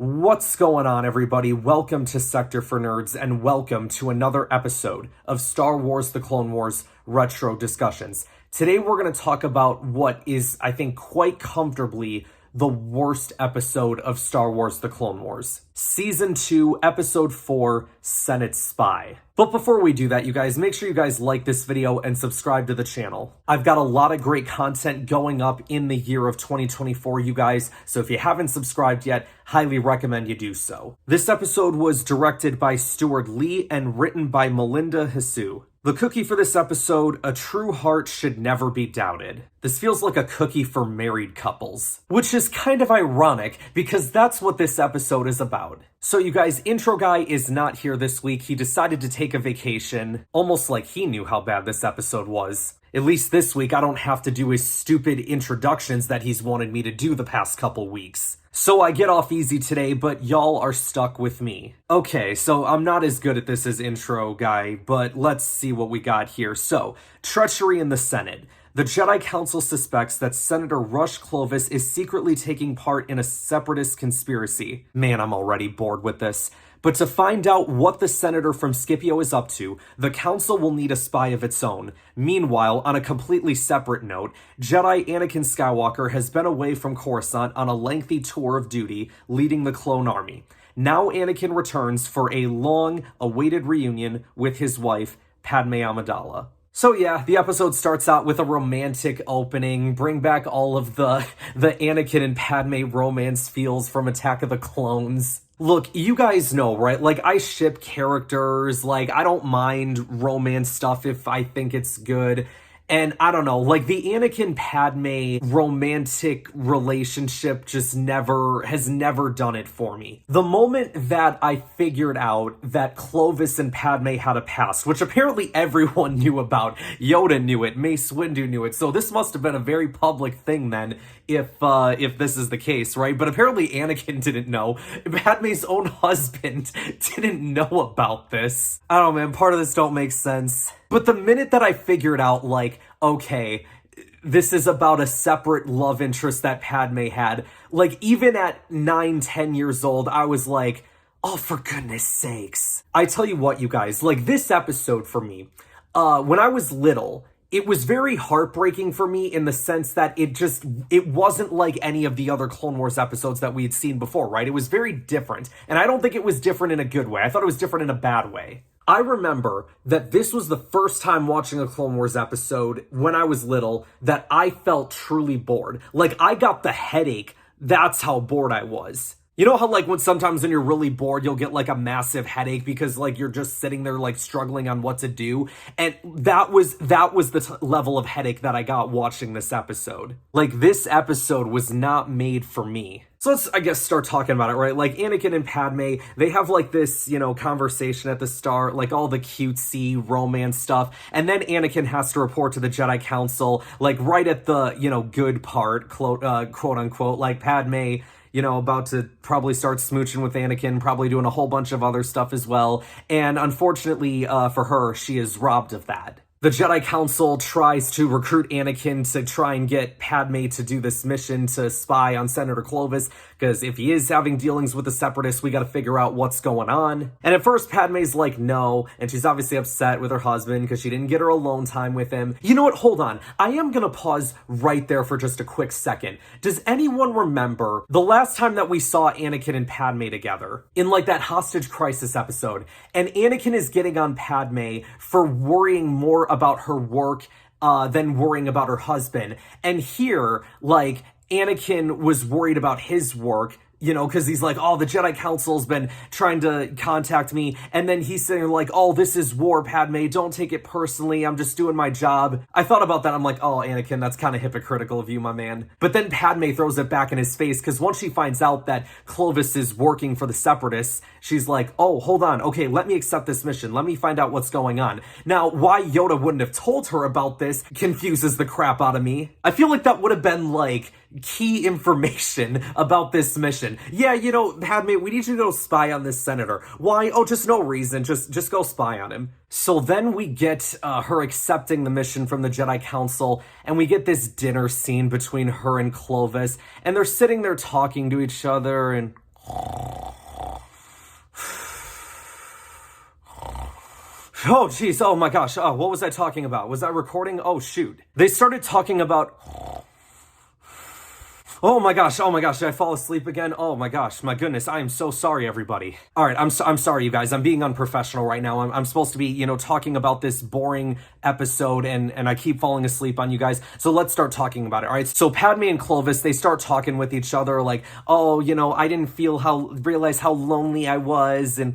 What's going on, everybody? Welcome to Sector for Nerds, and welcome to another episode of Star Wars The Clone Wars Retro Discussions. Today we're going to talk about what is, I think, quite comfortably the worst episode of Star Wars The Clone Wars. Season 2, Episode 4, Senate Spy. But before we do that, you guys, make sure you guys like this video and subscribe to the channel. I've got a lot of great content going up in the year of 2024, you guys, so if you haven't subscribed yet, highly recommend you do so. This episode was directed by Stuart Lee and written by Melinda Hisu. The cookie for this episode, a true heart should never be doubted. This feels like a cookie for married couples, which is kind of ironic because that's what this episode is about. So you guys, intro guy is not here this week. He decided to take a vacation, almost like he knew how bad this episode was. At least this week, I don't have to do his stupid introductions that he's wanted me to do the past couple weeks. So I get off easy today, but y'all are stuck with me. Okay, so I'm not as good at this as intro guy, but let's see what we got here. So, treachery in the Senate. The Jedi Council suspects that Senator Rush Clovis is secretly taking part in a separatist conspiracy. Man, I'm already bored with this. But to find out what the senator from Scipio is up to, the council will need a spy of its own. Meanwhile, on a completely separate note, Jedi Anakin Skywalker has been away from Coruscant on a lengthy tour of duty, leading the clone army. Now Anakin returns for a long-awaited reunion with his wife, Padmé Amidala. So yeah, the episode starts out with a romantic opening, bring back all of the Anakin and Padme romance feels from Attack of the Clones. Look, you guys know, right? Like, I ship characters, like, I don't mind romance stuff if I think it's good. And I don't know, like, the Anakin-Padme romantic relationship just has never done it for me. The moment that I figured out that Clovis and Padme had a past, which apparently everyone knew about, Yoda knew it, Mace Windu knew it, so this must have been a very public thing then, if this is the case, right? But apparently Anakin didn't know. Padme's own husband didn't know about this. I don't know, man, part of this don't make sense. But the minute that I figured out, like, okay, this is about a separate love interest that Padme had, like, even at 9-10 years old, I was like, oh, for goodness sakes. I tell you what, you guys, like, this episode for me, when I was little, it was very heartbreaking for me in the sense that it wasn't like any of the other Clone Wars episodes that we had seen before, right? It was very different. And I don't think it was different in a good way. I thought it was different in a bad way. I remember that this was the first time watching a Clone Wars episode when I was little that I felt truly bored. Like, I got the headache. That's how bored I was. You know how, like, sometimes when you're really bored, you'll get, like, a massive headache because, like, you're just sitting there, like, struggling on what to do? And that was the level of headache that I got watching this episode. Like, this episode was not made for me. So let's, I guess, start talking about it, right? Like, Anakin and Padme, they have, like, this, you know, conversation at the start, like, all the cutesy romance stuff, and then Anakin has to report to the Jedi Council, like, right at the, you know, good part, quote-unquote, like, Padme, you know, about to probably start smooching with Anakin, probably doing a whole bunch of other stuff as well, and unfortunately for her, she is robbed of that. The Jedi Council tries to recruit Anakin to try and get Padme to do this mission to spy on Senator Clovis, because if he is having dealings with the Separatists, we gotta figure out what's going on. And at first, Padme's like, no, and she's obviously upset with her husband because she didn't get her alone time with him. You know what? Hold on. I am gonna pause right there for just a quick second. Does anyone remember the last time that we saw Anakin and Padme together? In, like, that hostage crisis episode. And Anakin is getting on Padme for worrying more about her work than worrying about her husband. And here, like, Anakin was worried about his work, you know, because he's like, oh, the Jedi Council's been trying to contact me. And then he's saying, like, oh, this is war, Padme. Don't take it personally. I'm just doing my job. I thought about that. I'm like, oh, Anakin, that's kind of hypocritical of you, my man. But then Padme throws it back in his face because once she finds out that Clovis is working for the Separatists, she's like, oh, hold on. Okay, let me accept this mission. Let me find out what's going on. Now, why Yoda wouldn't have told her about this confuses the crap out of me. I feel like that would have been, like, key information about this mission. Yeah, you know, Padme, we need you to go spy on this senator. Why? Oh, just no reason. Just go spy on him. So then we get her accepting the mission from the Jedi Council, and we get this dinner scene between her and Clovis, and they're sitting there talking to each other, and Oh, geez. Oh, my gosh. Oh, what was I talking about? Was I recording? Oh, shoot. They started talking about... Oh my gosh, did I fall asleep again? Oh my gosh, my goodness, I am so sorry, everybody. All right, I'm sorry, you guys. I'm being unprofessional right now. I'm supposed to be, talking about this boring episode, and I keep falling asleep on you guys. So let's start talking about it, all right? So Padmé and Clovis, they start talking with each other like, oh, I didn't realize how lonely I was, and...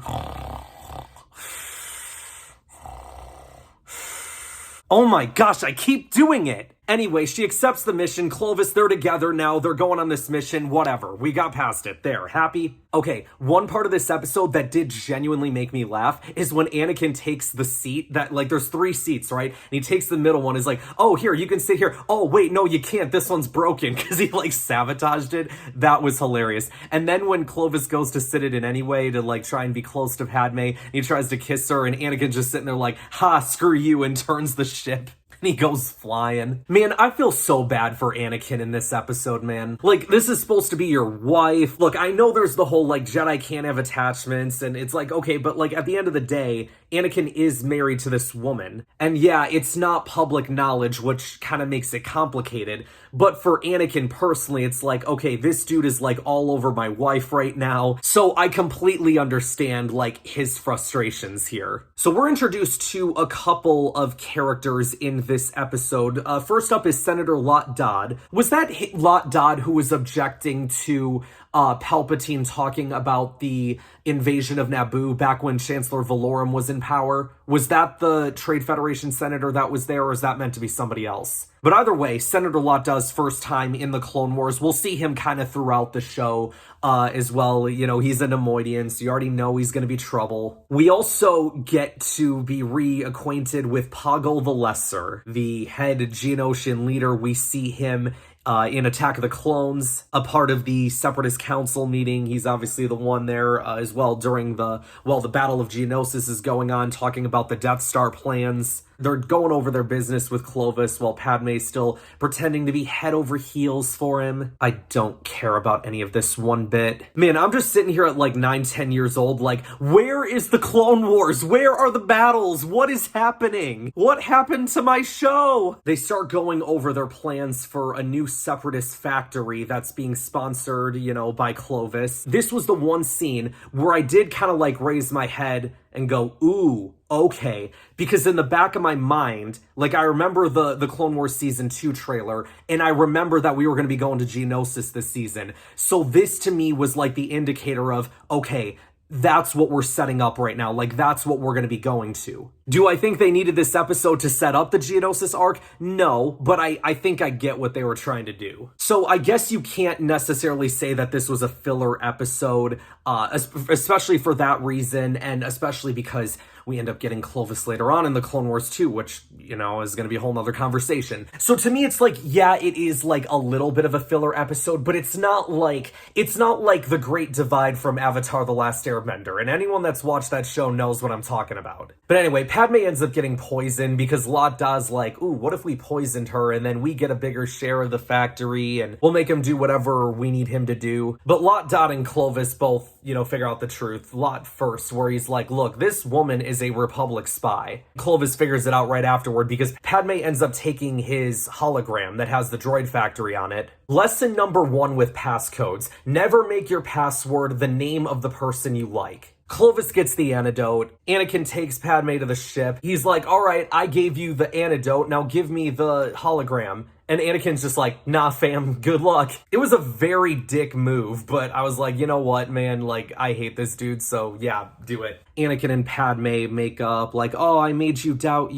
Oh my gosh, I keep doing it! Anyway, she accepts the mission. Clovis, they're together now. They're going on this mission. Whatever. We got past it. There. Happy? Okay, one part of this episode that did genuinely make me laugh is when Anakin takes the seat that, there's 3 seats, right? And he takes the middle one. Is like, oh, here, you can sit here. Oh, wait, no, you can't. This one's broken, because he, sabotaged it. That was hilarious. And then when Clovis goes to sit it in anyway to, try and be close to Padmé, he tries to kiss her, and Anakin's just sitting there like, ha, screw you, and turns the ship. And he goes flying. Man, I feel so bad for Anakin in this episode, man. This is supposed to be your wife. Look, I know there's the whole, Jedi can't have attachments, and it's okay, but, at the end of the day, Anakin is married to this woman. And yeah, it's not public knowledge, which kind of makes it complicated. But for Anakin personally, it's okay, this dude is, all over my wife right now. So I completely understand, his frustrations here. So we're introduced to a couple of characters in this episode. First up is Senator Lot Dodd. Was that Lot Dodd who was objecting to Palpatine talking about the invasion of Naboo back when Chancellor Valorum was in power? Was that the Trade Federation senator that was there, or is that meant to be somebody else? But either way, Senator Lot Dodd's first time in the Clone Wars. We'll see him kind of throughout the show as well. He's a Nemoidian, so you already know he's going to be trouble. We also get to be reacquainted with Poggle the Lesser, the head Geonosian leader. We see him in Attack of the Clones, a part of the Separatist Council meeting. He's obviously the one there as well during the Battle of Geonosis is going on, talking about the Death Star plans. They're going over their business with Clovis while Padmé's still pretending to be head over heels for him. I don't care about any of this one bit. Man, I'm just sitting here at 9-10 years old where is the Clone Wars? Where are the battles? What is happening? What happened to my show? They start going over their plans for a new Separatist factory that's being sponsored, by Clovis. This was the one scene where I did kind of raise my head and go, ooh, okay. Because in the back of my mind, I remember the Clone Wars Season 2 trailer, and I remember that we were going to be going to Geonosis this season. So this to me was the indicator of, okay, that's what we're setting up right now. That's what we're going to be going to. Do I think they needed this episode to set up the Geonosis arc? No, but I think I get what they were trying to do. So I guess you can't necessarily say that this was a filler episode, especially for that reason, and especially because we end up getting Clovis later on in the Clone Wars 2, which, is going to be a whole nother conversation. So to me, it's yeah, it is a little bit of a filler episode, but it's not like the Great Divide from Avatar: The Last Airbender, and anyone that's watched that show knows what I'm talking about. But anyway, Padmé ends up getting poisoned because Lot Dodd's ooh, what if we poisoned her and then we get a bigger share of the factory and we'll make him do whatever we need him to do. But Lot Dodd and Clovis both, figure out the truth. Lot first, where he's look, this woman is a Republic spy. Clovis figures it out right afterward because Padmé ends up taking his hologram that has the droid factory on it. Lesson number 1 with passcodes. Never make your password the name of the person you like. Clovis gets the antidote. Anakin takes Padmé to the ship. He's all right, I gave you the antidote, now give me the hologram. And Anakin's just nah, fam, good luck. It was a very dick move, but I was you know what, man, I hate this dude, so yeah, do it. Anakin and Padmé make up, oh, I made you doubt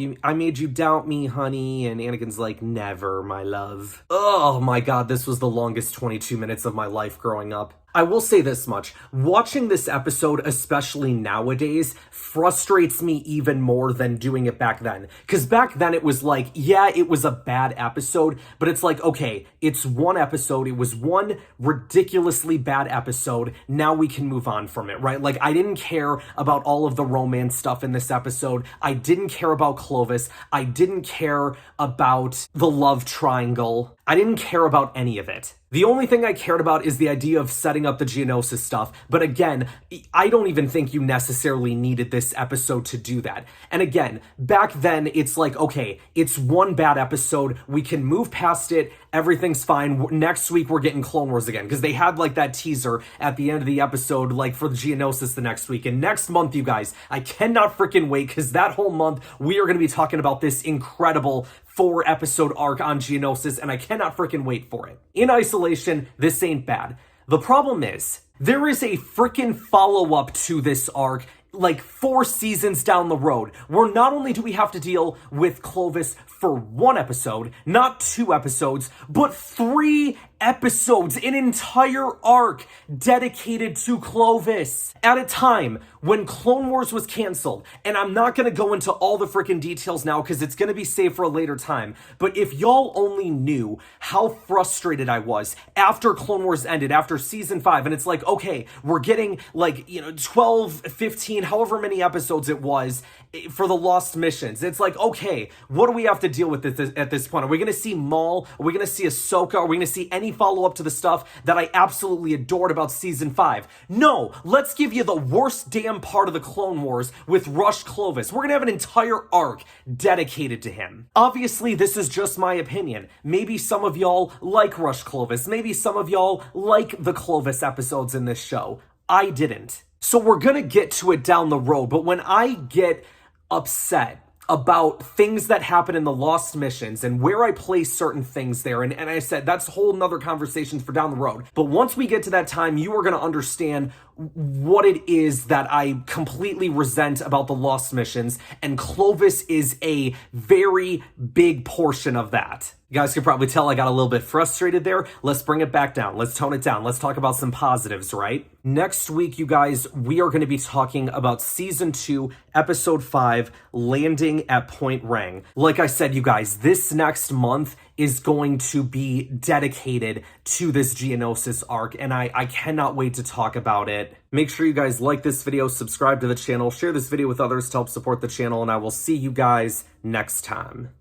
me, honey, and Anakin's never, my love. Oh my god, this was the longest 22 minutes of my life growing up. I will say this much, watching this episode, especially nowadays, frustrates me even more than doing it back then. Because back then it was yeah, it was a bad episode, but it's okay, it's one episode, it was one ridiculously bad episode, now we can move on from it, right? I didn't care about all of the romance stuff in this episode, I didn't care about Clovis, I didn't care about the love triangle, I didn't care about any of it. The only thing I cared about is the idea of setting up the Geonosis stuff. But again, I don't even think you necessarily needed this episode to do that. And again, back then, it's like, okay, it's one bad episode. We can move past it. Everything's fine. Next week, we're getting Clone Wars again. Because they had like that teaser at the end of the episode, like for the Geonosis the next week. And next month, you guys, I cannot freaking wait, because that whole month, we are going to be talking about this incredible 4-episode arc on Geonosis, and I cannot freaking wait for it. In isolation, this ain't bad. The problem is, there is a freaking follow-up to this arc, like 4 seasons down the road, where not only do we have to deal with Clovis for 1 episode, not 2 episodes, but 3 episodes, an entire arc dedicated to Clovis. At a time when Clone Wars was canceled, and I'm not going to go into all the freaking details now because it's going to be saved for a later time, but if y'all only knew how frustrated I was after Clone Wars ended, after season 5, and it's like, okay, we're getting like, 12, 15, however many episodes it was for the Lost Missions. It's like, okay, what do we have to deal with at this point? Are we going to see Maul? Are we going to see Ahsoka? Are we going to see any follow-up to the stuff that I absolutely adored about season 5? No, let's give you the worst damn part of the Clone Wars with Rush Clovis. We're going to have an entire arc dedicated to him. Obviously, this is just my opinion. Maybe some of y'all like Rush Clovis. Maybe some of y'all like the Clovis episodes in this show. I didn't. So we're going to get to it down the road, but when I get upset about things that happen in the Lost Missions and where I place certain things there. And I said, that's a whole nother conversation for down the road. But once we get to that time, you are going to understand what it is that I completely resent about the Lost Missions. And Clovis is a very big portion of that. You guys can probably tell I got a little bit frustrated there. Let's bring it back down. Let's tone it down. Let's talk about some positives, right? Next week, you guys, we are going to be talking about Season 2, Episode 5, Landing at Point Rang. Like I said, you guys, this next month is going to be dedicated to this Geonosis arc, and I cannot wait to talk about it. Make sure you guys like this video, subscribe to the channel, share this video with others to help support the channel, and I will see you guys next time.